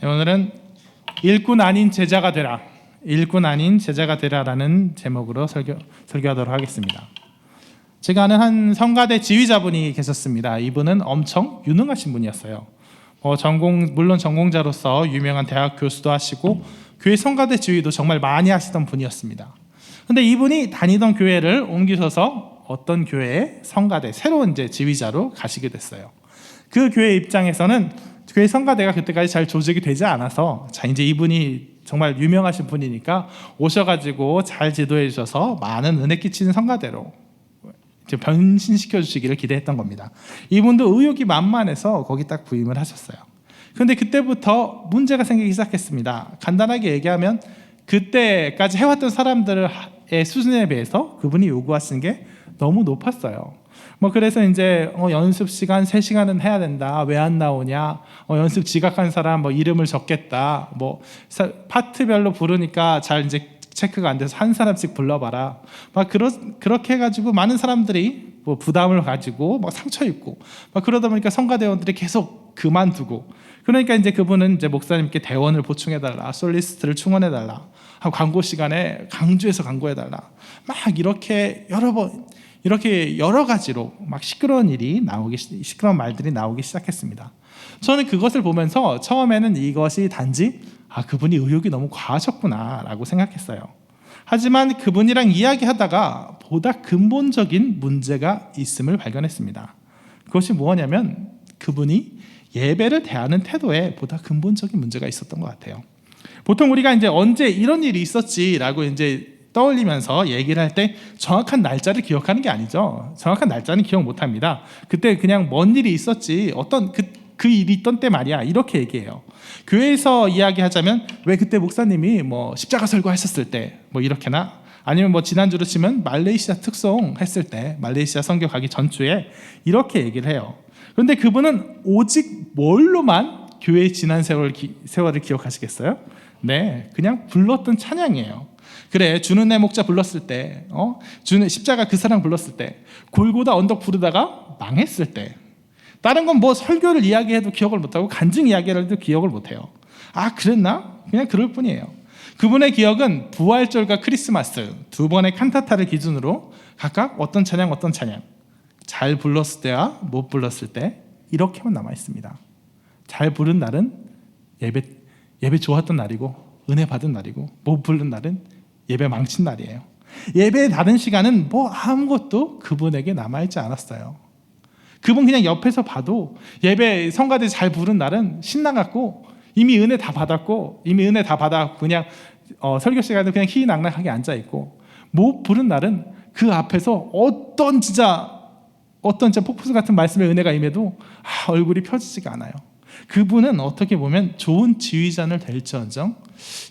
오늘은 일꾼 아닌 제자가 되라, 일꾼 아닌 제자가 되라라는 제목으로 설교하도록 하겠습니다. 제가 아는 한 성가대 지휘자분이 계셨습니다. 이분은 엄청 유능하신 분이었어요. 물론 전공자로서 유명한 대학 교수도 하시고 교회 성가대 지휘도 정말 많이 하시던 분이었습니다. 근데 이분이 다니던 교회를 옮기셔서 어떤 교회의 성가대, 새로운 이제 지휘자로 가시게 됐어요. 그 교회 입장에서는 교회 성가대가 그때까지 잘 조직이 되지 않아서, 자, 이제 이분이 정말 유명하신 분이니까 오셔가지고 잘 지도해 주셔서 많은 은혜 끼치는 성가대로 변신시켜 주시기를 기대했던 겁니다. 이분도 의욕이 만만해서 거기 딱 부임을 하셨어요. 그런데 그때부터 문제가 생기기 시작했습니다. 간단하게 얘기하면 그때까지 해왔던 사람들의 수준에 비해서 그분이 요구하신 게 너무 높았어요. 그래서 이제 연습 시간 3시간은 해야 된다. 왜 안 나오냐? 연습 지각한 사람 이름을 적겠다. 파트별로 부르니까 잘 이제 체크가 안 돼서 한 사람씩 불러봐라. 그렇게 해가지고 많은 사람들이 부담을 가지고 상처 입고 그러다 보니까 성가대원들이 계속 그만두고, 그러니까 이제 그분은 이제 목사님께 대원을 보충해달라, 솔리스트를 충원해달라, 광고 시간에 강주에서 광고해달라, 이렇게 여러 가지로 시끄러운 말들이 나오기 시작했습니다. 저는 그것을 보면서 처음에는 이것이 단지 그분이 의욕이 너무 과하셨구나라고 생각했어요. 하지만 그분이랑 이야기하다가 보다 근본적인 문제가 있음을 발견했습니다. 그것이 뭐냐면 그분이 예배를 대하는 태도에 보다 근본적인 문제가 있었던 것 같아요. 보통 우리가 이제 언제 이런 일이 있었지라고 이제 떠올리면서 얘기를 할 때 정확한 날짜를 기억하는 게 아니죠. 정확한 날짜는 기억 못합니다. 그때 그냥 뭔 일이 있었지, 어떤 그 일이 있던 때 말이야, 이렇게 얘기해요. 교회에서 이야기하자면 왜 그때 목사님이 십자가 설교하셨을 때 이렇게나, 아니면 지난주로 치면 말레이시아 특송 했을 때, 말레이시아 선교 가기 전주에 이렇게 얘기를 해요. 그런데 그분은 오직 뭘로만 교회의 지난 세월을 기억하시겠어요? 네, 그냥 불렀던 찬양이에요. 그래, 주는 내 목자 불렀을 때, 주는 십자가 그 사랑 불렀을 때, 골고다 언덕 부르다가 망했을 때, 다른 건 설교를 이야기해도 기억을 못하고 간증 이야기를 해도 기억을 못해요. 그랬나? 그냥 그럴 뿐이에요. 그분의 기억은 부활절과 크리스마스 두 번의 칸타타를 기준으로 각각 어떤 찬양 잘 불렀을 때와 못 불렀을 때 이렇게만 남아 있습니다. 잘 부른 날은 예배 좋았던 날이고 은혜 받은 날이고, 못 부른 날은 예배 망친 날이에요. 예배에 다른 시간은 아무것도 그분에게 남아있지 않았어요. 그분 그냥 옆에서 봐도 예배 성가대 잘 부른 날은 신나갖고 이미 은혜 다 받았고 그냥 설교 시간에 그냥 희희낙낙하게 앉아있고, 못 부른 날은 그 앞에서 어떤 진짜 폭포수 같은 말씀의 은혜가 임해도 얼굴이 펴지지가 않아요. 그분은 어떻게 보면 좋은 지휘자는 될지언정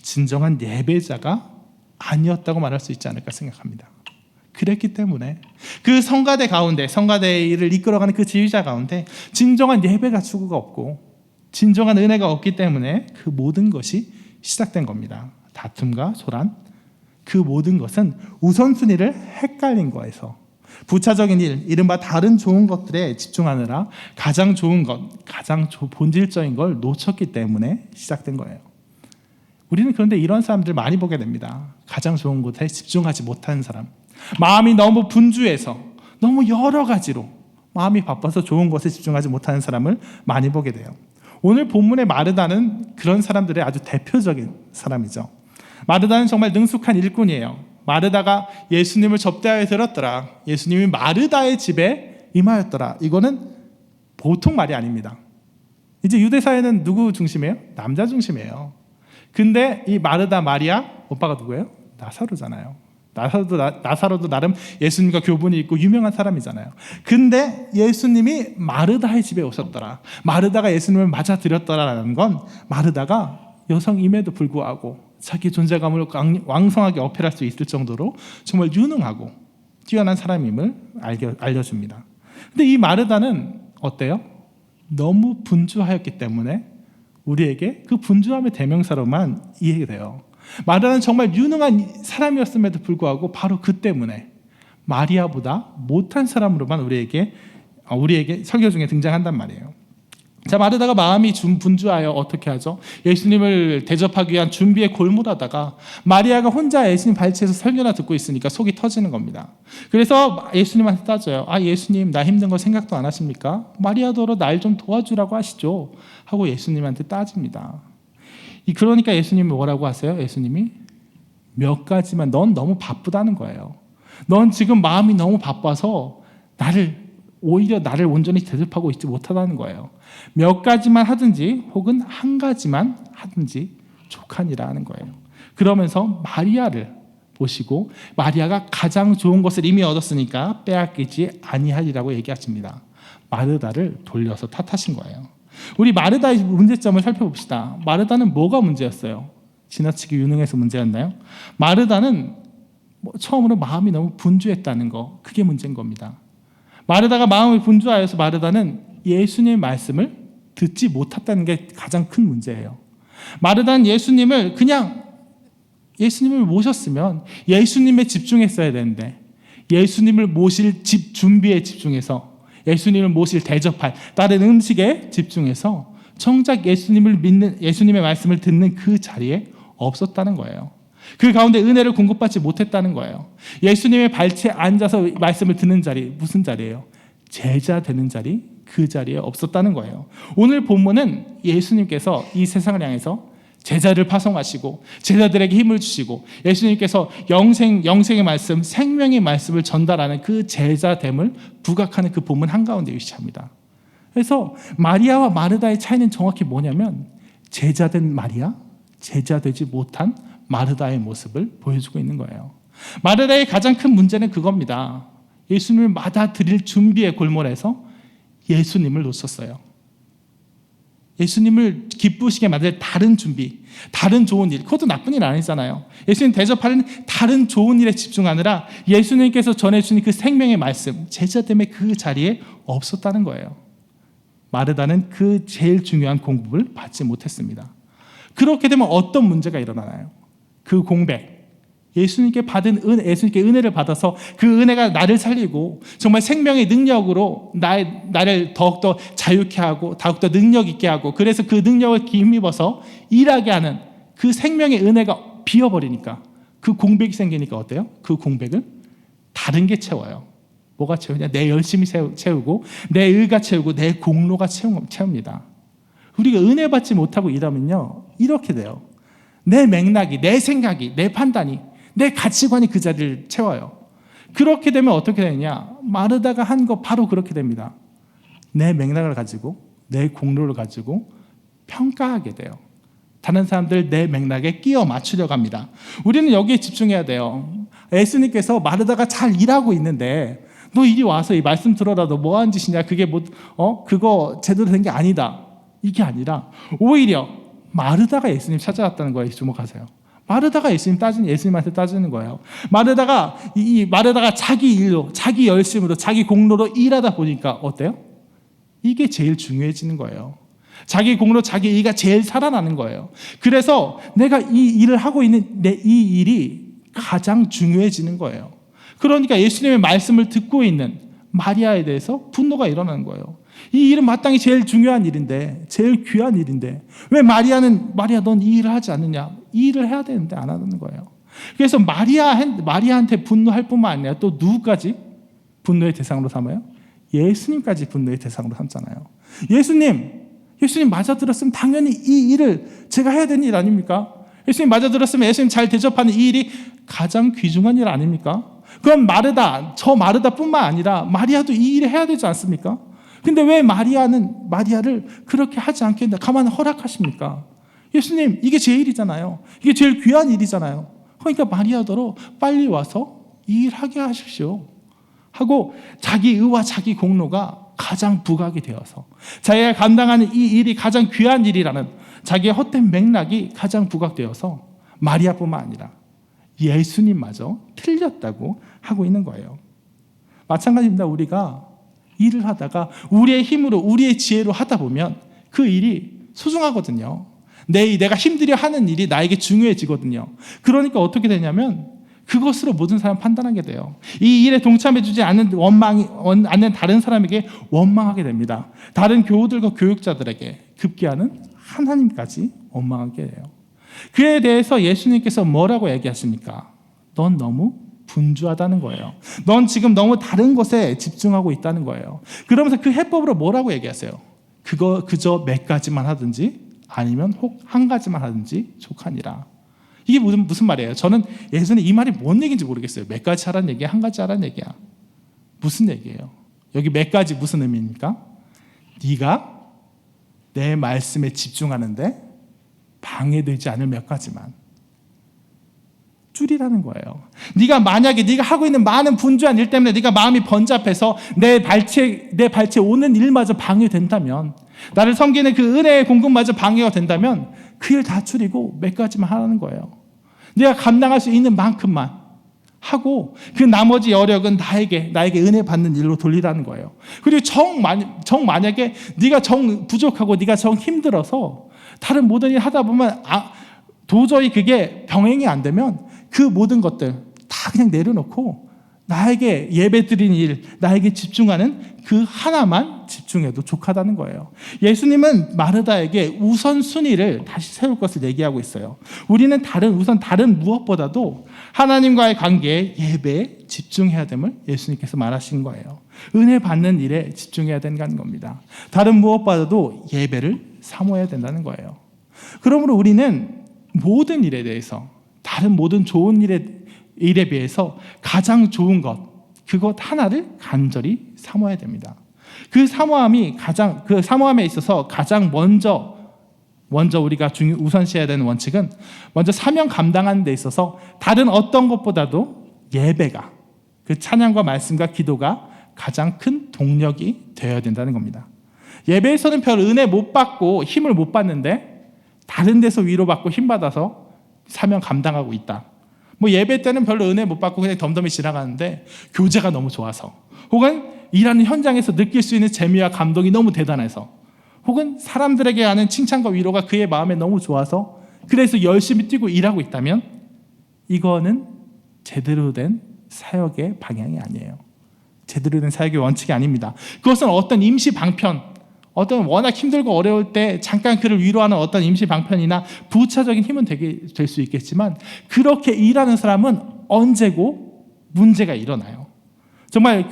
진정한 예배자가 아니었다고 말할 수 있지 않을까 생각합니다. 그랬기 때문에 그 성가대 일을 이끌어가는 그 지휘자 가운데 진정한 예배가 추구가 없고 진정한 은혜가 없기 때문에 그 모든 것이 시작된 겁니다. 다툼과 소란, 그 모든 것은 우선순위를 헷갈린 거에서 부차적인 일, 이른바 다른 좋은 것들에 집중하느라 가장 좋은 것, 가장 본질적인 걸 놓쳤기 때문에 시작된 거예요. 우리는 그런데 이런 사람들 많이 보게 됩니다. 가장 좋은 것에 집중하지 못하는 사람, 마음이 너무 분주해서 너무 여러 가지로 마음이 바빠서 좋은 것에 집중하지 못하는 사람을 많이 보게 돼요. 오늘 본문의 마르다는 그런 사람들의 아주 대표적인 사람이죠. 마르다는 정말 능숙한 일꾼이에요. 마르다가 예수님을 접대하여 들었더라, 예수님이 마르다의 집에 임하였더라. 이거는 보통 말이 아닙니다. 이제 유대 사회는 누구 중심이에요? 남자 중심이에요. 근데 이 마르다 마리아 오빠가 누구예요? 나사로잖아요. 나사로도 나름 예수님과 교분이 있고 유명한 사람이잖아요. 근데 예수님이 마르다의 집에 오셨더라, 마르다가 예수님을 맞아들였더라라는 건 마르다가 여성임에도 불구하고 자기 존재감을 왕성하게 어필할 수 있을 정도로 정말 유능하고 뛰어난 사람임을 알려줍니다. 근데 이 마르다는 어때요? 너무 분주하였기 때문에 우리에게 그 분주함의 대명사로만 이해돼요. 마르다는 정말 유능한 사람이었음에도 불구하고 바로 그 때문에 마리아보다 못한 사람으로만 우리에게 설교 중에 등장한단 말이에요. 자, 마르다가 마음이 분주하여 어떻게 하죠? 예수님을 대접하기 위한 준비에 골몰하다가 마리아가 혼자 예수님 발치에서 설교나 듣고 있으니까 속이 터지는 겁니다. 그래서 예수님한테 따져요. 예수님, 나 힘든 거 생각도 안 하십니까? 마리아더러 날 좀 도와주라고 하시죠. 하고 예수님한테 따집니다. 그러니까 예수님이 뭐라고 하세요? 예수님이 몇 가지만, 넌 너무 바쁘다는 거예요. 넌 지금 마음이 너무 바빠서 오히려 나를 온전히 대접하고 있지 못하다는 거예요. 몇 가지만 하든지 혹은 한 가지만 하든지 족하니라 하는 거예요. 그러면서 마리아를 보시고 마리아가 가장 좋은 것을 이미 얻었으니까 빼앗기지 아니하리라고 얘기하십니다. 마르다를 돌려서 탓하신 거예요. 우리 마르다의 문제점을 살펴봅시다. 마르다는 뭐가 문제였어요? 지나치게 유능해서 문제였나요? 마르다는 처음으로 마음이 너무 분주했다는 거, 그게 문제인 겁니다. 마르다가 마음이 분주하여서 마르다는 예수님의 말씀을 듣지 못했다는 게 가장 큰 문제예요. 마르다는 예수님을 모셨으면 예수님에 집중했어야 되는데 예수님을 모실 집 준비에 집중해서 예수님을 모실 대접할 다른 음식에 집중해서 정작 예수님을 믿는 예수님의 말씀을 듣는 그 자리에 없었다는 거예요. 그 가운데 은혜를 공급받지 못했다는 거예요. 예수님의 발치에 앉아서 말씀을 듣는 자리, 무슨 자리예요? 제자 되는 자리, 그 자리에 없었다는 거예요. 오늘 본문은 예수님께서 이 세상을 향해서 제자를 파송하시고 제자들에게 힘을 주시고 예수님께서 영생의 말씀, 생명의 말씀을 전달하는 그 제자됨을 부각하는 그 본문 한가운데 위치합니다. 그래서 마리아와 마르다의 차이는 정확히 뭐냐면 제자된 마리아, 제자되지 못한 마르다의 모습을 보여주고 있는 거예요. 마르다의 가장 큰 문제는 그겁니다. 예수님을 맞아들일 준비에 골몰해서 예수님을 놓쳤어요. 예수님을 기쁘시게 만들 다른 준비, 다른 좋은 일, 그것도 나쁜 일 아니잖아요. 예수님 대접하는 다른 좋은 일에 집중하느라 예수님께서 전해주신 그 생명의 말씀, 제자됨의 그 자리에 없었다는 거예요. 마르다는 그 제일 중요한 공급을 받지 못했습니다. 그렇게 되면 어떤 문제가 일어나나요? 그 공백, 예수님께 은혜를 받아서 그 은혜가 나를 살리고 정말 생명의 능력으로 나를 더욱더 자유케 하고 더욱더 능력 있게 하고 그래서 그 능력을 힘입어서 일하게 하는 그 생명의 은혜가 비어버리니까 그 공백이 생기니까 어때요? 그 공백을 다른 게 채워요. 뭐가 채우냐? 내 열심히 채우고 내 의가 채우고 내 공로가 채웁니다. 우리가 은혜 받지 못하고 일하면요 이렇게 돼요. 내 맥락이, 내 생각이, 내 판단이, 내 가치관이 그 자리를 채워요. 그렇게 되면 어떻게 되느냐? 마르다가 한 거 바로 그렇게 됩니다. 내 맥락을 가지고 내 공로를 가지고 평가하게 돼요. 다른 사람들 내 맥락에 끼워 맞추려고 합니다. 우리는 여기에 집중해야 돼요. 예수님께서 마르다가 잘 일하고 있는데 너 이리 와서 이 말씀 들어라. 너 뭐 하는 짓이냐? 그게 그거 제대로 된 게 아니다. 이게 아니라 오히려 마르다가 예수님 찾아왔다는 거에 주목하세요. 마르다가 예수님한테 따지는 거예요. 마르다가 자기 일로, 자기 열심으로, 자기 공로로 일하다 보니까 어때요? 이게 제일 중요해지는 거예요. 자기 공로, 자기 의가 제일 살아나는 거예요. 그래서 내가 이 일을 하고 있는 이 일이 가장 중요해지는 거예요. 그러니까 예수님의 말씀을 듣고 있는 마리아에 대해서 분노가 일어나는 거예요. 이 일은 마땅히 제일 중요한 일인데, 제일 귀한 일인데 왜 마리아 넌 이 일을 하지 않느냐? 이 일을 해야 되는데 안 하는 거예요. 그래서 마리아한테 분노할 뿐만 아니라 또 누구까지 분노의 대상으로 삼아요? 예수님까지 분노의 대상으로 삼잖아요. 예수님 맞아들었으면 당연히 이 일을 제가 해야 되는 일 아닙니까? 예수님 맞아들었으면 예수님 잘 대접하는 이 일이 가장 귀중한 일 아닙니까? 그럼 마르다뿐만 아니라 마리아도 이 일을 해야 되지 않습니까? 근데 왜 마리아를 그렇게 하지 않게 가만 허락하십니까? 예수님, 이게 제 일이잖아요. 이게 제일 귀한 일이잖아요. 그러니까 마리아더러 빨리 와서 이 일 하게 하십시오. 하고 자기 의와 자기 공로가 가장 부각이 되어서 자기가 감당하는 이 일이 가장 귀한 일이라는 자기의 헛된 맥락이 가장 부각되어서 마리아뿐만 아니라 예수님마저 틀렸다고 하고 있는 거예요. 마찬가지입니다. 우리가 일을 하다가 우리의 힘으로 우리의 지혜로 하다 보면 그 일이 소중하거든요. 내가 힘들여 하는 일이 나에게 중요해지거든요. 그러니까 어떻게 되냐면 그것으로 모든 사람 판단하게 돼요. 이 일에 동참해주지 않는 않는 다른 사람에게 원망하게 됩니다. 다른 교우들과 교육자들에게, 급기야는 하나님까지 원망하게 돼요. 그에 대해서 예수님께서 뭐라고 얘기하십니까? 넌 너무 분주하다는 거예요. 넌 지금 너무 다른 것에 집중하고 있다는 거예요. 그러면서 그 해법으로 뭐라고 얘기하세요? 그저 몇 가지만 하든지 아니면 혹 한 가지만 하든지 족하니라. 이게 무슨 말이에요? 저는 예수님 이 말이 뭔 얘기인지 모르겠어요. 몇 가지 하라는 얘기야? 한 가지 하라는 얘기야? 무슨 얘기예요? 여기 몇 가지 무슨 의미입니까? 네가 내 말씀에 집중하는데 방해되지 않을 몇 가지만 줄이라는 거예요. 만약에 네가 하고 있는 많은 분주한 일 때문에 네가 마음이 번잡해서 내 발치에 오는 일마저 방해된다면, 나를 섬기는 그 은혜의 공급마저 방해가 된다면 그 일 다 줄이고 몇 가지만 하라는 거예요. 네가 감당할 수 있는 만큼만 하고 그 나머지 여력은 나에게 은혜 받는 일로 돌리라는 거예요. 그리고 만약에 네가 부족하고 네가 힘들어서 다른 모든 일 하다 보면 도저히 그게 병행이 안 되면 그 모든 것들 다 그냥 내려놓고 나에게 예배드리는 일, 나에게 집중하는 그 하나만 집중해도 족하다는 거예요. 예수님은 마르다에게 우선순위를 다시 세울 것을 얘기하고 있어요. 우리는 다른 무엇보다도 하나님과의 관계에, 예배에 집중해야 됨을 예수님께서 말하신 거예요. 은혜 받는 일에 집중해야 된다는 겁니다. 다른 무엇보다도 예배를 사모해야 된다는 거예요. 그러므로 우리는 모든 일에 대해서, 다른 모든 좋은 일에 비해서 가장 좋은 그것 하나를 간절히 사모해야 됩니다. 그 사모함에 있어서 가장 먼저 우리가 우선시해야 되는 원칙은, 먼저 사명 감당하는 데 있어서 다른 어떤 것보다도 예배가, 그 찬양과 말씀과 기도가 가장 큰 동력이 되어야 된다는 겁니다. 예배에서는 별 은혜 못 받고 힘을 못 받는데 다른 데서 위로받고 힘받아서 사명 감당하고 있다. 예배 때는 별로 은혜 못 받고 그냥 덤덤히 지나가는데 교제가 너무 좋아서, 혹은 일하는 현장에서 느낄 수 있는 재미와 감동이 너무 대단해서, 혹은 사람들에게 하는 칭찬과 위로가 그의 마음에 너무 좋아서 그래서 열심히 뛰고 일하고 있다면 이거는 제대로 된 사역의 방향이 아니에요. 제대로 된 사역의 원칙이 아닙니다. 그것은 어떤 임시 방편, 어떤 워낙 힘들고 어려울 때 잠깐 그를 위로하는 어떤 임시 방편이나 부차적인 힘은 될 수 있겠지만, 그렇게 일하는 사람은 언제고 문제가 일어나요. 정말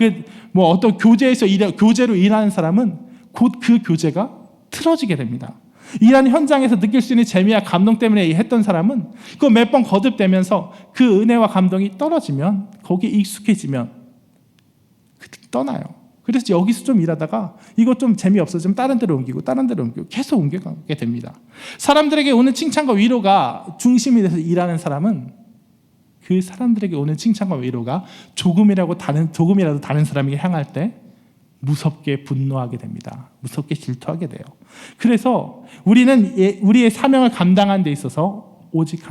어떤 교제로 일하는 사람은 곧 그 교제가 틀어지게 됩니다. 일하는 현장에서 느낄 수 있는 재미와 감동 때문에 했던 사람은 그거 몇 번 거듭되면서 그 은혜와 감동이 떨어지면, 거기에 익숙해지면 떠나요. 그래서 여기서 좀 일하다가 이거 좀 재미없어지면 다른 데로 옮기고 계속 옮겨가게 됩니다. 사람들에게 오는 칭찬과 위로가 중심이 돼서 일하는 사람은 그 사람들에게 오는 칭찬과 위로가 조금이라도 다른 사람에게 향할 때 무섭게 분노하게 됩니다. 무섭게 질투하게 돼요. 그래서 우리는 우리의 사명을 감당하는 데 있어서 오직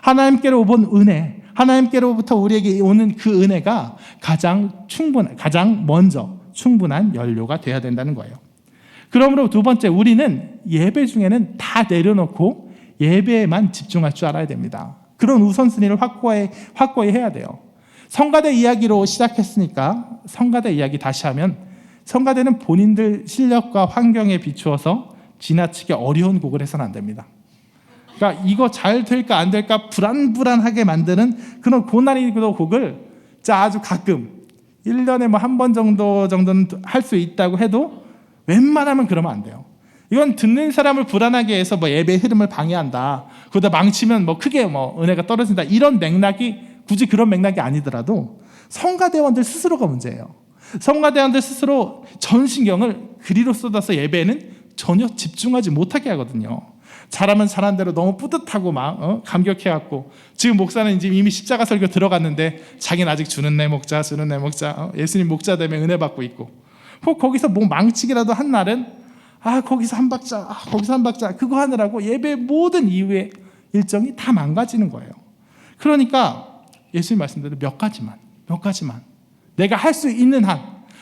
하나님께로 본 은혜, 하나님께로부터 우리에게 오는 그 은혜가 가장 먼저 충분한 연료가 돼야 된다는 거예요. 그러므로 두 번째, 우리는 예배 중에는 다 내려놓고 예배에만 집중할 줄 알아야 됩니다. 그런 우선순위를 확고히 해야 돼요. 성가대 이야기로 시작했으니까 성가대 이야기 다시 하면, 성가대는 본인들 실력과 환경에 비추어서 지나치게 어려운 곡을 해서는 안 됩니다. 그러니까 이거 잘 될까 안 될까 불안불안하게 만드는 그런 고난이도 곡을 아주 가끔 1년에 한 번 정도는 할 수 있다고 해도 웬만하면 그러면 안 돼요. 이건 듣는 사람을 불안하게 해서 예배 흐름을 방해한다, 그러다 망치면 크게 은혜가 떨어진다, 이런 맥락이 굳이 그런 맥락이 아니더라도 성가대원들 스스로가 문제예요. 성가대원들 스스로 전 신경을 그리로 쏟아서 예배에는 전혀 집중하지 못하게 하거든요. 잘하면 잘한 대로 너무 뿌듯하고 감격해갖고, 지금 목사는 이미 십자가 설교 들어갔는데 자기는 아직 주는 내 목자, 예수님 목자 되면 은혜 받고 있고, 혹 거기서 망치기라도 한 날은 거기서 한 박자 그거 하느라고 예배 모든 이후의 일정이 다 망가지는 거예요. 그러니까 예수님 말씀대로 몇 가지만 내가 할 수 있는 한,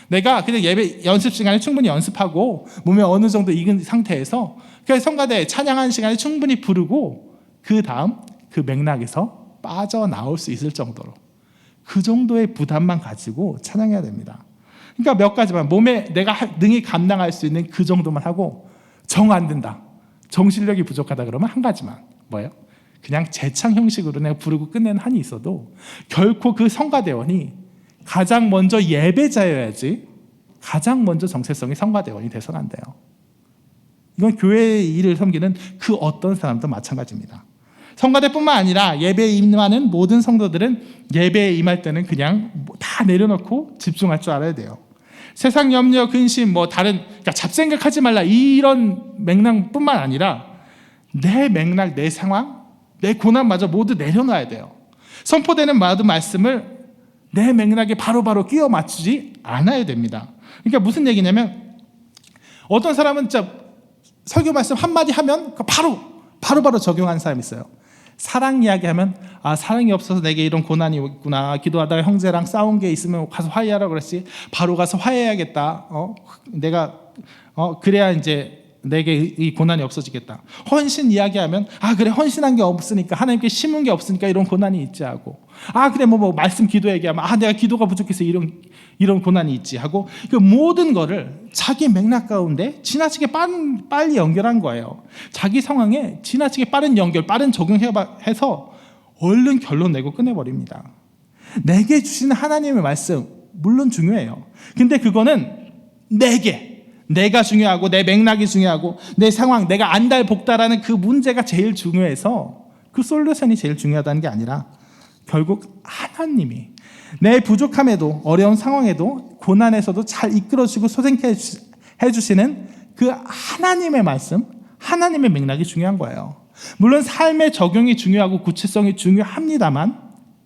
내가 그냥 예배 연습 시간에 충분히 연습하고 몸에 어느 정도 익은 상태에서 그냥 성가대 찬양하는 시간에 충분히 부르고, 그 다음 그 맥락에서 빠져나올 수 있을 정도로 그 정도의 부담만 가지고 찬양해야 됩니다. 그러니까 몇 가지만 몸에 내가 능히 감당할 수 있는 그 정도만 하고 정 안 된다, 정신력이 부족하다 그러면 한 가지만 뭐예요? 그냥 재창 형식으로 내가 부르고 끝내는 한이 있어도 결코 그 성가대원이 가장 먼저 예배자여야지 가장 먼저 정체성이 성가대원이 돼서는 안 돼요. 이건 교회의 일을 섬기는 그 어떤 사람도 마찬가지입니다. 성가대뿐만 아니라 예배에 임하는 모든 성도들은 예배에 임할 때는 그냥 다 내려놓고 집중할 줄 알아야 돼요. 세상 염려, 근심, 다른 그러니까 잡생각하지 말라 이런 맥락뿐만 아니라 내 맥락, 내 상황, 내 고난마저 모두 내려놔야 돼요. 선포되는 모든 말씀을 내 맥락에 바로바로 끼워 맞추지 않아야 됩니다. 그러니까 무슨 얘기냐면 어떤 사람은 진짜 설교 말씀 한마디 하면 바로 적용하는 사람이 있어요. 사랑 이야기하면 사랑이 없어서 내게 이런 고난이 있구나, 기도하다가 형제랑 싸운 게 있으면 가서 화해하라고 그랬지, 바로 가서 화해해야겠다, 내가 그래야 이제 내게 이 고난이 없어지겠다. 헌신 이야기하면 그래 헌신한 게 없으니까, 하나님께 심은 게 없으니까 이런 고난이 있지 하고, 그래 말씀 기도 얘기하면 내가 기도가 부족해서 이런 고난이 있지 하고, 그 모든 거를 자기 맥락 가운데 지나치게 빨리 연결한 거예요. 자기 상황에 지나치게 빠른 연결, 빠른 적용해서 얼른 결론 내고 끝내버립니다. 내게 주시는 하나님의 말씀 물론 중요해요. 근데 그거는 내가 중요하고 내 맥락이 중요하고 내 상황, 내가 안달복달하는 그 문제가 제일 중요해서 그 솔루션이 제일 중요하다는 게 아니라 결국 하나님이 내 부족함에도, 어려운 상황에도, 고난에서도 잘 이끌어주고 소생케 해주시는 그 하나님의 말씀, 하나님의 맥락이 중요한 거예요. 물론 삶의 적용이 중요하고 구체성이 중요합니다만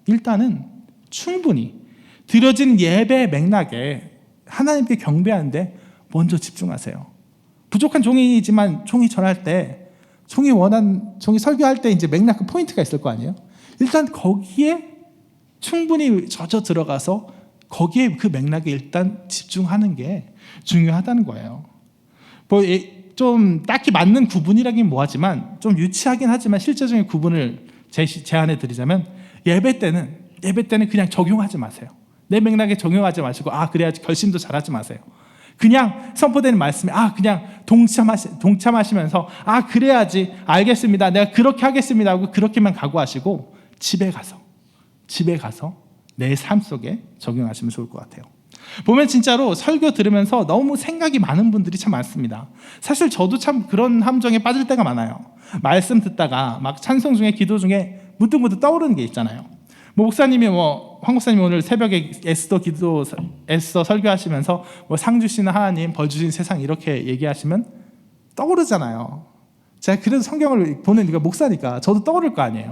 일단은 충분히 드려진 예배 맥락에 하나님께 경배하는데 먼저 집중하세요. 부족한 종이지만 종이 전할 때, 종이 설교할 때 이제 맥락 포인트가 있을 거 아니에요? 일단 거기에 충분히 젖어 들어가서 거기에 그 맥락에 일단 집중하는 게 중요하다는 거예요. 좀 딱히 맞는 구분이라긴 뭐하지만 좀 유치하긴 하지만 실제적인 구분을 제안해 드리자면 예배 때는 그냥 적용하지 마세요. 내 맥락에 적용하지 마시고 그래야지 결심도 잘하지 마세요. 그냥 선포되는 말씀에 그냥 동참하시면서 그래야지 알겠습니다, 내가 그렇게 하겠습니다 하고 그렇게만 각오하시고 집에 가서 내 삶 속에 적용하시면 좋을 것 같아요. 보면 진짜로 설교 들으면서 너무 생각이 많은 분들이 참 많습니다. 사실 저도 참 그런 함정에 빠질 때가 많아요. 말씀 듣다가 막 찬송 중에 기도 중에 문득문득 떠오르는 게 있잖아요. 목사님이 황 목사님이 오늘 새벽에 애써 설교하시면서 상 주시는 하나님, 벌 주신 세상 이렇게 얘기하시면 떠오르잖아요. 제가 그래도 성경을 보는 이가 목사니까 저도 떠오를 거 아니에요.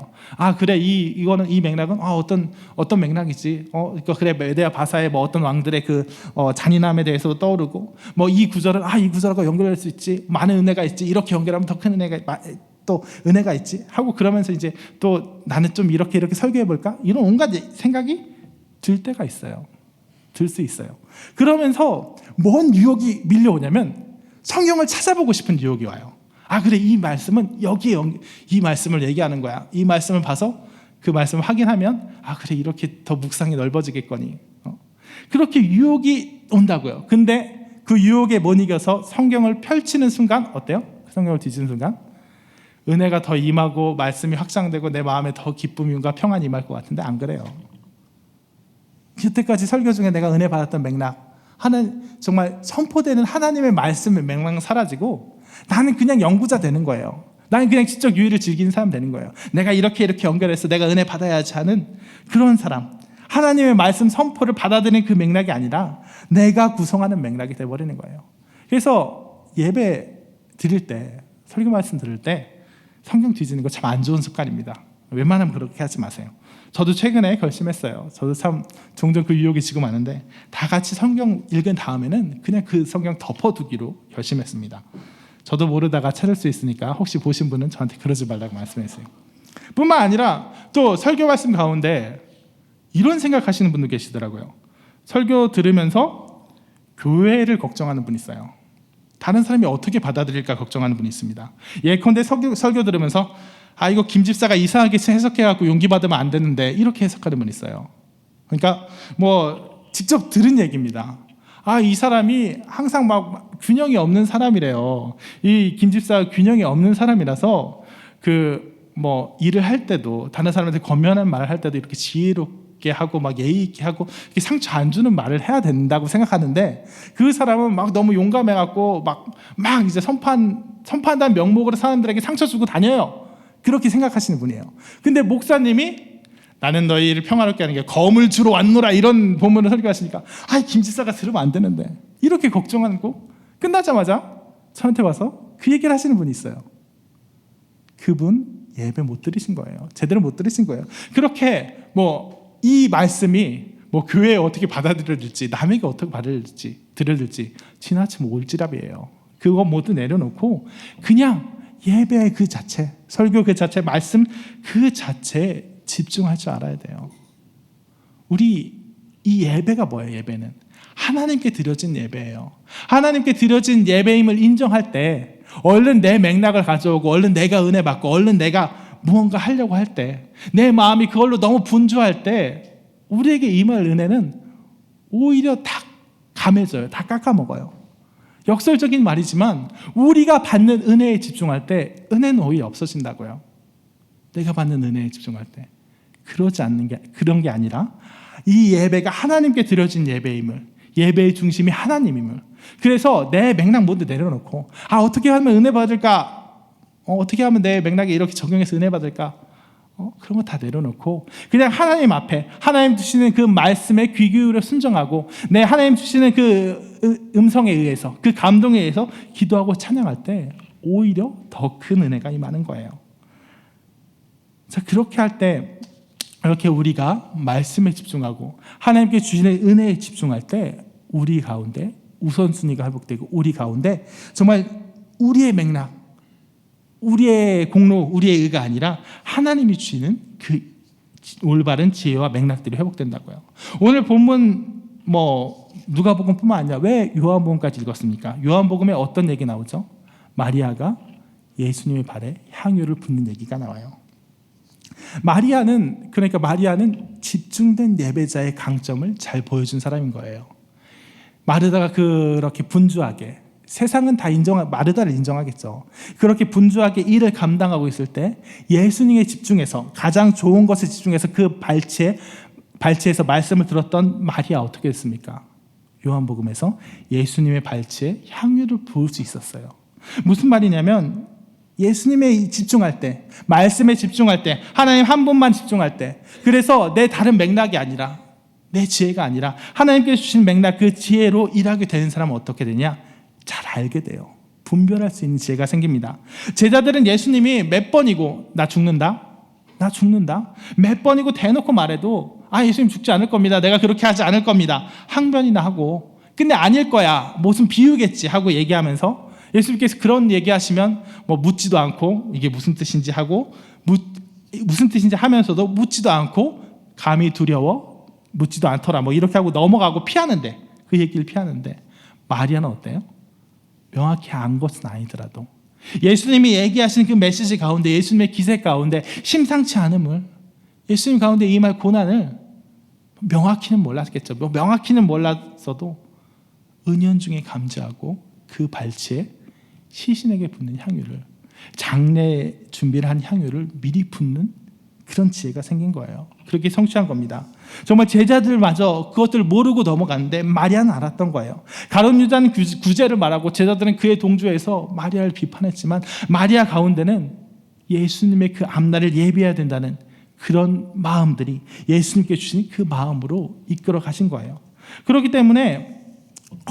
그래 이거는 이 맥락은 어떤 맥락이지? 그래 메데아 바사의 어떤 왕들의 그 잔인함에 대해서도 떠오르고 이 구절은 이 구절하고 연결할 수 있지, 많은 은혜가 있지, 이렇게 연결하면 더 큰 은혜가 있지 하고, 그러면서 이제 또 나는 좀 이렇게 설교해 볼까? 이런 온갖 생각이 들 때가 있어요. 들 수 있어요. 그러면서 뭔 유혹이 밀려오냐면 성경을 찾아보고 싶은 유혹이 와요. 그래 이 말씀은 여기에 이 말씀을 얘기하는 거야. 이 말씀을 봐서 그 말씀을 확인하면 그래 이렇게 더 묵상이 넓어지겠거니. 그렇게 유혹이 온다고요. 근데 그 유혹에 못 이겨서 성경을 펼치는 순간 어때요? 성경을 뒤지는 순간 은혜가 더 임하고 말씀이 확장되고 내 마음에 더 기쁨과 평안이 임할 것 같은데 안 그래요. 그때까지 설교 중에 내가 은혜 받았던 맥락, 정말 선포되는 하나님의 말씀의 맥락은 사라지고 나는 그냥 연구자 되는 거예요. 나는 그냥 지적 유의를 즐기는 사람 되는 거예요. 내가 이렇게 연결해서 내가 은혜 받아야지 하는 그런 사람, 하나님의 말씀 선포를 받아들이는 그 맥락이 아니라 내가 구성하는 맥락이 돼버리는 거예요. 그래서 예배 드릴 때, 설교 말씀 들을 때 성경 뒤지는 거 참 안 좋은 습관입니다. 웬만하면 그렇게 하지 마세요. 저도 최근에 결심했어요. 저도 참 종종 그 유혹이 지금 많은데 다 같이 성경 읽은 다음에는 그냥 그 성경 덮어두기로 결심했습니다. 저도 모르다가 찾을 수 있으니까 혹시 보신 분은 저한테 그러지 말라고 말씀했어요. 뿐만 아니라 또 설교 말씀 가운데 이런 생각하시는 분도 계시더라고요. 설교 들으면서 교회를 걱정하는 분이 있어요. 다른 사람이 어떻게 받아들일까 걱정하는 분이 있습니다. 예컨대 설교 들으면서 이거 김 집사가 이상하게 해석해갖고 용기 받으면 안 되는데 이렇게 해석하는 분이 있어요. 그러니까 뭐 직접 들은 얘기입니다. 이 사람이 항상 막 균형이 없는 사람이래요. 이 김 집사가 균형이 없는 사람이라서 뭐 일을 할 때도 다른 사람한테 권면한 말을 할 때도 이렇게 지혜롭게 하고 막 예의 있게 하고 이렇게 상처 안 주는 말을 해야 된다고 생각하는데, 그 사람은 막 너무 용감해갖고 막 이제 선포한다는 명목으로 사람들에게 상처 주고 다녀요. 그렇게 생각하시는 분이에요. 근데 목사님이 나는 너희를 평화롭게 하는 게 검을 주러 왔노라 이런 본문을 설교하시니까 김 집사가 들으면 안 되는데 이렇게 걱정하고 끝나자마자 저한테 와서 그 얘기를 하시는 분이 있어요. 그분 예배 못 들으신 거예요. 제대로 못 들으신 거예요. 그렇게 이 말씀이 교회에 어떻게 받아들여질지, 남에게 어떻게 들려질지 지나치면 올지랖이에요. 그거 모두 내려놓고 그냥 예배 그 자체, 설교 그 자체, 말씀 그 자체에 집중할 줄 알아야 돼요. 우리 이 예배가 뭐예요? 예배는 하나님께 드려진 예배예요. 하나님께 드려진 예배임을 인정할 때 얼른 내 맥락을 가져오고 얼른 내가 은혜 받고 얼른 내가 무언가 하려고 할 때, 내 마음이 그걸로 너무 분주할 때 우리에게 임할 은혜는 오히려 다 감해져요. 다 깎아먹어요. 역설적인 말이지만 우리가 받는 은혜에 집중할 때 은혜는 오히려 없어진다고요. 내가 받는 은혜에 집중할 때. 그런 게 아니라 이 예배가 하나님께 드려진 예배임을, 예배의 중심이 하나님임을, 그래서 내 맥락 모두 내려놓고 어떻게 하면 은혜 받을까? 어떻게 하면 내 맥락에 이렇게 적용해서 은혜 받을까? 그런 거 다 내려놓고 그냥 하나님 앞에 하나님 주시는 그 말씀에 귀 기울여 순종하고 하나님 주시는 그 음성에 의해서, 그 감동에 의해서 기도하고 찬양할 때 오히려 더 큰 은혜가 임하는 거예요. 자, 그렇게 할 때, 이렇게 우리가 말씀에 집중하고 하나님께 주시는 은혜에 집중할 때 우리 가운데 우선순위가 회복되고 우리 가운데 정말 우리의 맥락, 우리의 공로, 우리의 의가 아니라 하나님이 주시는 그 올바른 지혜와 맥락들이 회복된다고요. 오늘 본문 누가복음뿐만 아니라 왜 요한복음까지 읽었습니까? 요한복음에 어떤 얘기 나오죠? 마리아가 예수님의 발에 향유를 붓는 얘기가 나와요. 마리아는 집중된 예배자의 강점을 잘 보여준 사람인 거예요. 마르다가 그렇게 분주하게, 세상은 다 마르다를 인정하겠죠. 그렇게 분주하게 일을 감당하고 있을 때 예수님에 집중해서, 가장 좋은 것에 집중해서 그 발치에서 말씀을 들었던 마리아 어떻게 했습니까? 요한복음에서 예수님의 발치에 향유를 부을 수 있었어요. 무슨 말이냐면 예수님에 집중할 때, 말씀에 집중할 때, 하나님 한 분만 집중할 때, 그래서 내 다른 맥락이 아니라, 내 지혜가 아니라 하나님께 주신 맥락, 그 지혜로 일하게 되는 사람은 어떻게 되냐? 잘 알게 돼요. 분별할 수 있는 지혜가 생깁니다. 제자들은 예수님이 몇 번이고 나 죽는다? 몇 번이고 대놓고 말해도 예수님 죽지 않을 겁니다. 내가 그렇게 하지 않을 겁니다. 항변이나 하고, 근데 아닐 거야. 무슨 비유겠지 하고 얘기하면서 예수님께서 그런 얘기하시면 묻지도 않고 이게 무슨 뜻인지 하고 무슨 뜻인지 하면서도 묻지도 않고 감히 두려워 묻지도 않더라 이렇게 하고 넘어가고 피하는데, 그 얘기를 피하는데 마리아는 어때요? 명확히 안 것은 아니더라도 예수님이 얘기하시는 그 메시지 가운데, 예수님의 기세 가운데 심상치 않음을, 예수님 가운데 임할 고난을 명확히는 몰랐겠죠. 명확히는 몰랐어도 은연중에 감지하고 그 발치에 시신에게 붓는 향유를, 장례 준비를 한 향유를 미리 붓는 그런 지혜가 생긴 거예요. 그렇게 성취한 겁니다. 정말 제자들마저 그것들을 모르고 넘어갔는데 마리아는 알았던 거예요. 가룟 유다는 구제를 말하고 제자들은 그의 동조에서 마리아를 비판했지만 마리아 가운데는 예수님의 그 앞날을 예비해야 된다는 그런 마음들이 예수님께 주신 그 마음으로 이끌어 가신 거예요. 그렇기 때문에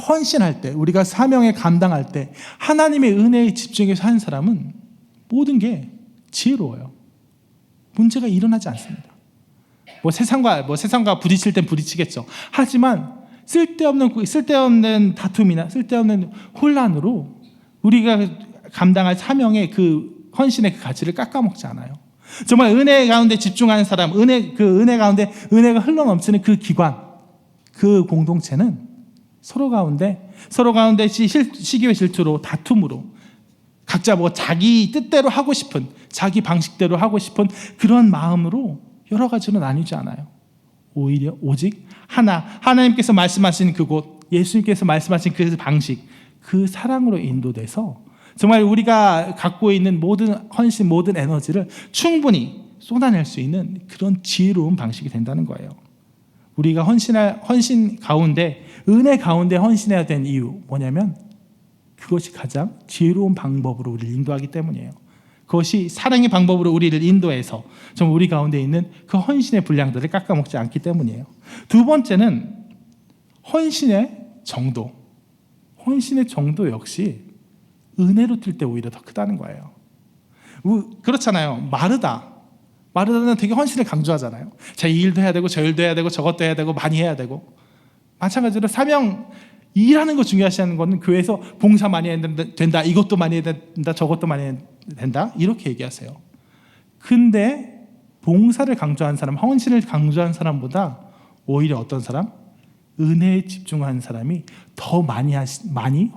헌신할 때, 우리가 사명에 감당할 때 하나님의 은혜에 집중해서 하는 사람은 모든 게 지혜로워요. 문제가 일어나지 않습니다. 세상과 부딪힐 땐 부딪히겠죠. 하지만 쓸데없는 다툼이나 쓸데없는 혼란으로 우리가 감당할 사명의 그 헌신의 그 가치를 깎아먹지 않아요. 정말 은혜 가운데 집중하는 사람, 은혜 가운데 은혜가 흘러넘치는 그 기관, 그 공동체는 서로 가운데 시기와 질투로, 다툼으로 각자 뭐 자기 뜻대로 하고 싶은, 자기 방식대로 하고 싶은 그런 마음으로 여러 가지로 나뉘지 않아요. 오히려 오직 하나님께서 말씀하신 그곳, 예수님께서 말씀하신 그 방식, 그 사랑으로 인도돼서 정말 우리가 갖고 있는 모든 헌신, 모든 에너지를 충분히 쏟아낼 수 있는 그런 지혜로운 방식이 된다는 거예요. 우리가 헌신 가운데, 은혜 가운데 헌신해야 되는 이유 뭐냐면 그것이 가장 지혜로운 방법으로 우리를 인도하기 때문이에요. 그것이 사랑의 방법으로 우리를 인도해서 좀 우리 가운데 있는 그 헌신의 분량들을 깎아먹지 않기 때문이에요. 두 번째는 헌신의 정도. 헌신의 정도 역시 은혜로 뛸 때 오히려 더 크다는 거예요. 그렇잖아요. 마르다는 되게 헌신을 강조하잖아요. 자, 이 일도 해야 되고 저 일도 해야 되고 저것도 해야 되고 많이 해야 되고. 마찬가지로 사명, 일하는 거 중요하시 하는 거는 교회에서 봉사 많이 해야 된다, 이것도 많이 해야 된다, 저것도 많이 해야 된다, 이렇게 얘기하세요. 근데 봉사를 강조한 사람, 헌신을 강조한 사람보다 오히려 어떤 사람? 은혜에 집중하는 사람이 더 많이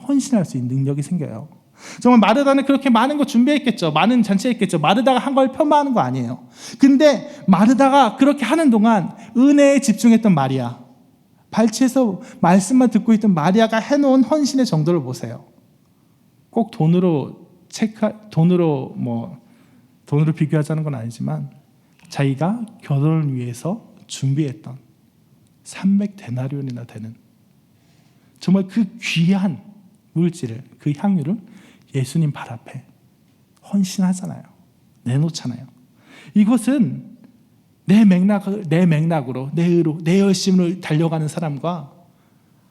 헌신할 수 있는 능력이 생겨요. 정말 마르다는 그렇게 많은 거 준비했겠죠. 많은 잔치했겠죠. 마르다가 한 걸 폄하하는 거 아니에요. 근데 마르다가 그렇게 하는 동안 은혜에 집중했던 마리아, 발치에서 말씀만 듣고 있던 마리아가 해놓은 헌신의 정도를 보세요. 꼭 돈으로 비교하자는 건 아니지만 자기가 결혼을 위해서 준비했던 300데나리온이나 되는 정말 그 귀한 물질을, 그 향유를 예수님 발 앞에 헌신하잖아요. 내놓잖아요. 이것은 내 맥락으로, 내 의로, 내 열심으로 달려가는 사람과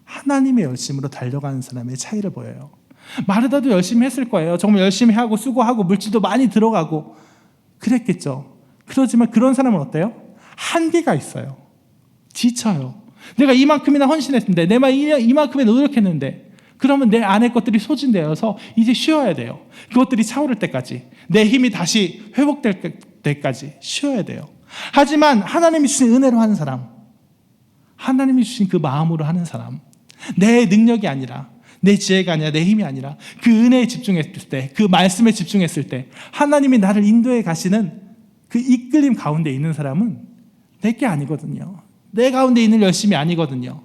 하나님의 열심으로 달려가는 사람의 차이를 보여요. 마르다도 열심히 했을 거예요. 정말 열심히 하고 수고하고 물질도 많이 들어가고 그랬겠죠. 그렇지만 그런 사람은 어때요? 한계가 있어요. 지쳐요. 내가 이만큼이나 헌신했는데, 내가 이만큼이나 노력했는데, 그러면 내 안에 것들이 소진되어서 이제 쉬어야 돼요. 그것들이 차오를 때까지, 내 힘이 다시 회복될 때까지 쉬어야 돼요. 하지만 하나님이 주신 은혜로 하는 사람, 하나님이 주신 그 마음으로 하는 사람, 내 능력이 아니라, 내 지혜가 아니라, 내 힘이 아니라 그 은혜에 집중했을 때, 그 말씀에 집중했을 때 하나님이 나를 인도해 가시는 그 이끌림 가운데 있는 사람은 내게 아니거든요. 내 가운데 있는 열심이 아니거든요.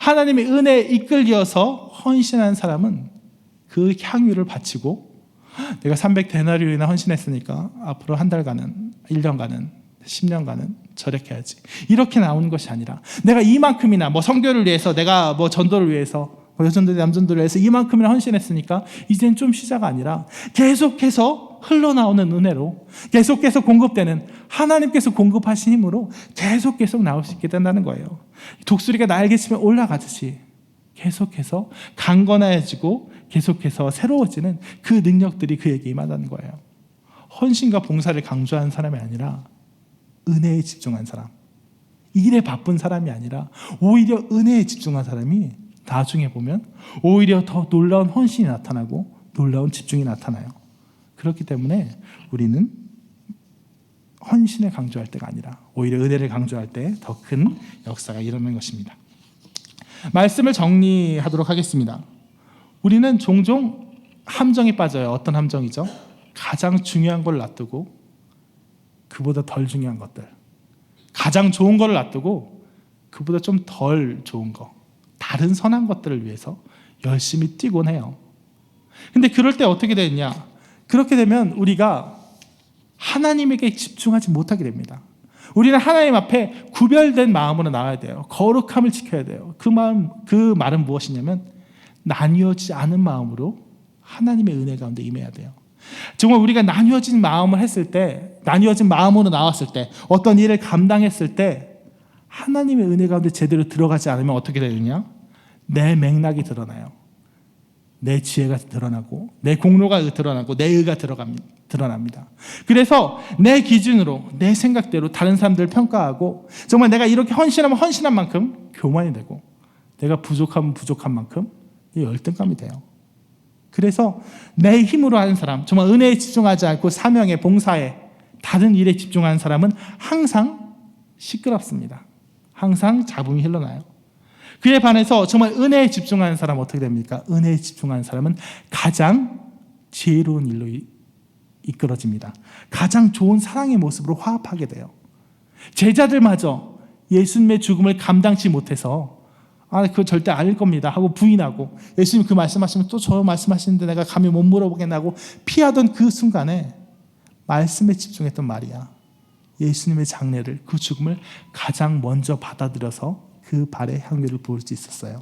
하나님의 은혜에 이끌려서 헌신한 사람은 그 향유를 바치고, 내가 300데나리온이나 헌신했으니까 앞으로 한 달간은, 1년간은, 10년간은 절약해야지, 이렇게 나오는 것이 아니라, 내가 이만큼이나 선교를 위해서, 내가 전도를 위해서, 여전도 남전도를 위해서 이만큼이나 헌신했으니까 이젠 좀 쉬자가 아니라 계속해서 흘러나오는 은혜로, 계속해서 공급되는 하나님께서 공급하신 힘으로 계속 나올 수 있게 된다는 거예요. 독수리가 날개치며 올라가듯이 계속해서 강건해지고 계속해서 새로워지는 그 능력들이 그에게 임하다는 거예요. 헌신과 봉사를 강조한 사람이 아니라 은혜에 집중한 사람, 일에 바쁜 사람이 아니라 오히려 은혜에 집중한 사람이 나중에 보면 오히려 더 놀라운 헌신이 나타나고 놀라운 집중이 나타나요. 그렇기 때문에 우리는 헌신을 강조할 때가 아니라 오히려 은혜를 강조할 때 더 큰 역사가 일어나는 것입니다. 말씀을 정리하도록 하겠습니다. 우리는 종종 함정에 빠져요. 어떤 함정이죠? 가장 중요한 걸 놔두고 그보다 덜 중요한 것들, 가장 좋은 걸 놔두고 그보다 좀 덜 좋은 거, 다른 선한 것들을 위해서 열심히 뛰곤 해요. 근데 그럴 때 어떻게 되느냐? 그렇게 되면 우리가 하나님에게 집중하지 못하게 됩니다. 우리는 하나님 앞에 구별된 마음으로 나와야 돼요. 거룩함을 지켜야 돼요. 그 말은 무엇이냐면 나뉘어지지 않은 마음으로 하나님의 은혜 가운데 임해야 돼요. 정말 우리가 나뉘어진 마음을 했을 때, 나뉘어진 마음으로 나왔을 때, 어떤 일을 감당했을 때 하나님의 은혜 가운데 제대로 들어가지 않으면 어떻게 되느냐? 내 맥락이 드러나요. 내 지혜가 드러나고, 내 공로가 드러나고, 내 의가 드러납니다. 그래서 내 기준으로, 내 생각대로 다른 사람들을 평가하고, 정말 내가 이렇게 헌신하면 헌신한 만큼 교만이 되고, 내가 부족하면 부족한 만큼 열등감이 돼요. 그래서 내 힘으로 하는 사람, 정말 은혜에 집중하지 않고 사명에, 봉사에, 다른 일에 집중하는 사람은 항상 시끄럽습니다. 항상 잡음이 흘러나요. 그에 반해서 정말 은혜에 집중하는 사람은 어떻게 됩니까? 은혜에 집중하는 사람은 가장 지혜로운 일로 이끌어집니다. 가장 좋은 사랑의 모습으로 화합하게 돼요. 제자들마저 예수님의 죽음을 감당치 못해서 그거 절대 아닐 겁니다 하고 부인하고, 예수님 그 말씀하시면 또 저 말씀하시는데 내가 감히 못 물어보겠나 하고 피하던 그 순간에 말씀에 집중했던 마리아, 예수님의 장례를, 그 죽음을 가장 먼저 받아들여서 그 발에 향유를 부을 수 있었어요.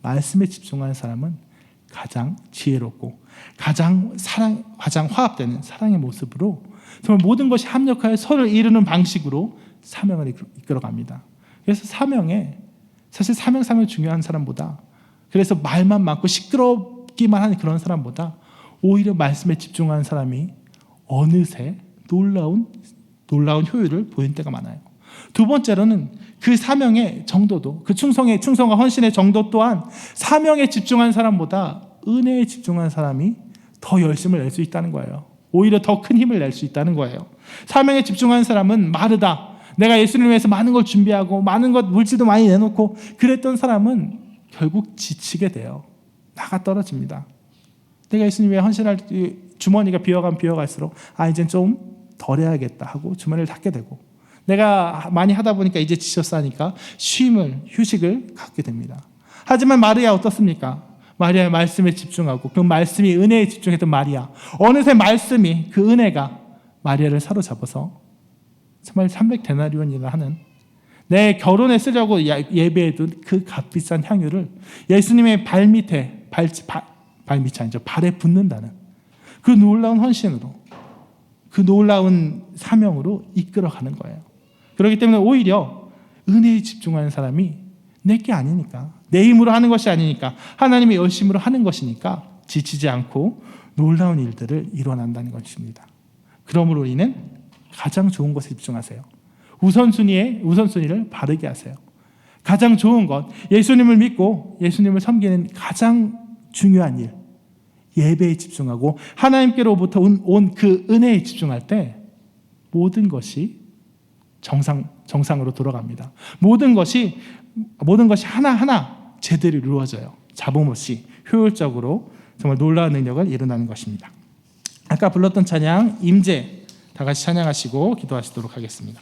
말씀에 집중하는 사람은 가장 지혜롭고 가장 화합되는 사랑의 모습으로 정말 모든 것이 합력하여 서로를 이루는 방식으로 사명을 이끌어갑니다. 그래서 사실 사명 중요한 사람보다, 그래서 말만 많고 시끄럽기만 하는 그런 사람보다 오히려 말씀에 집중하는 사람이 어느새 놀라운 효율을 보이는 때가 많아요. 두 번째로는 그 사명의 정도도, 그 충성과 헌신의 정도 또한 사명에 집중한 사람보다 은혜에 집중한 사람이 더 열심을 낼 수 있다는 거예요. 오히려 더 큰 힘을 낼 수 있다는 거예요. 사명에 집중하는 사람은 마르다, 내가 예수님을 위해서 많은 걸 준비하고 많은 것 물질도 많이 내놓고 그랬던 사람은 결국 지치게 돼요. 나가 떨어집니다. 내가 예수님 위해 헌신할 주머니가 비어갈수록 이젠 좀 덜 해야겠다 하고 주머니를 닫게 되고, 내가 많이 하다 보니까 이제 지쳤어 하니까 휴식을 갖게 됩니다. 하지만 마리아 어떻습니까? 마리아의 말씀에 집중하고 그 말씀이 은혜에 집중했던 마리아, 어느새 말씀이, 그 은혜가 마리아를 사로잡아서 정말 300데나리온이라 하는, 내 결혼에 쓰려고 예배해둔 그 값비싼 향유를 예수님의 발밑에, 발밑이 아니죠, 발에 붓는다는 그 놀라운 헌신으로, 그 놀라운 사명으로 이끌어가는 거예요. 그렇기 때문에 오히려 은혜에 집중하는 사람이 내 게 아니니까, 내 힘으로 하는 것이 아니니까, 하나님의 열심으로 하는 것이니까 지치지 않고 놀라운 일들을 이뤄낸다는 것입니다. 그러므로 이는 가장 좋은 것에 집중하세요. 우선순위를 바르게 하세요. 가장 좋은 것, 예수님을 믿고 예수님을 섬기는 가장 중요한 일, 예배에 집중하고 하나님께로부터 온 그 은혜에 집중할 때 모든 것이 정상으로 돌아갑니다. 모든 것이 하나하나 제대로 이루어져요. 잡음 없이 효율적으로 정말 놀라운 능력을 일어나는 것입니다. 아까 불렀던 찬양 임재 다 같이 찬양하시고 기도하시도록 하겠습니다.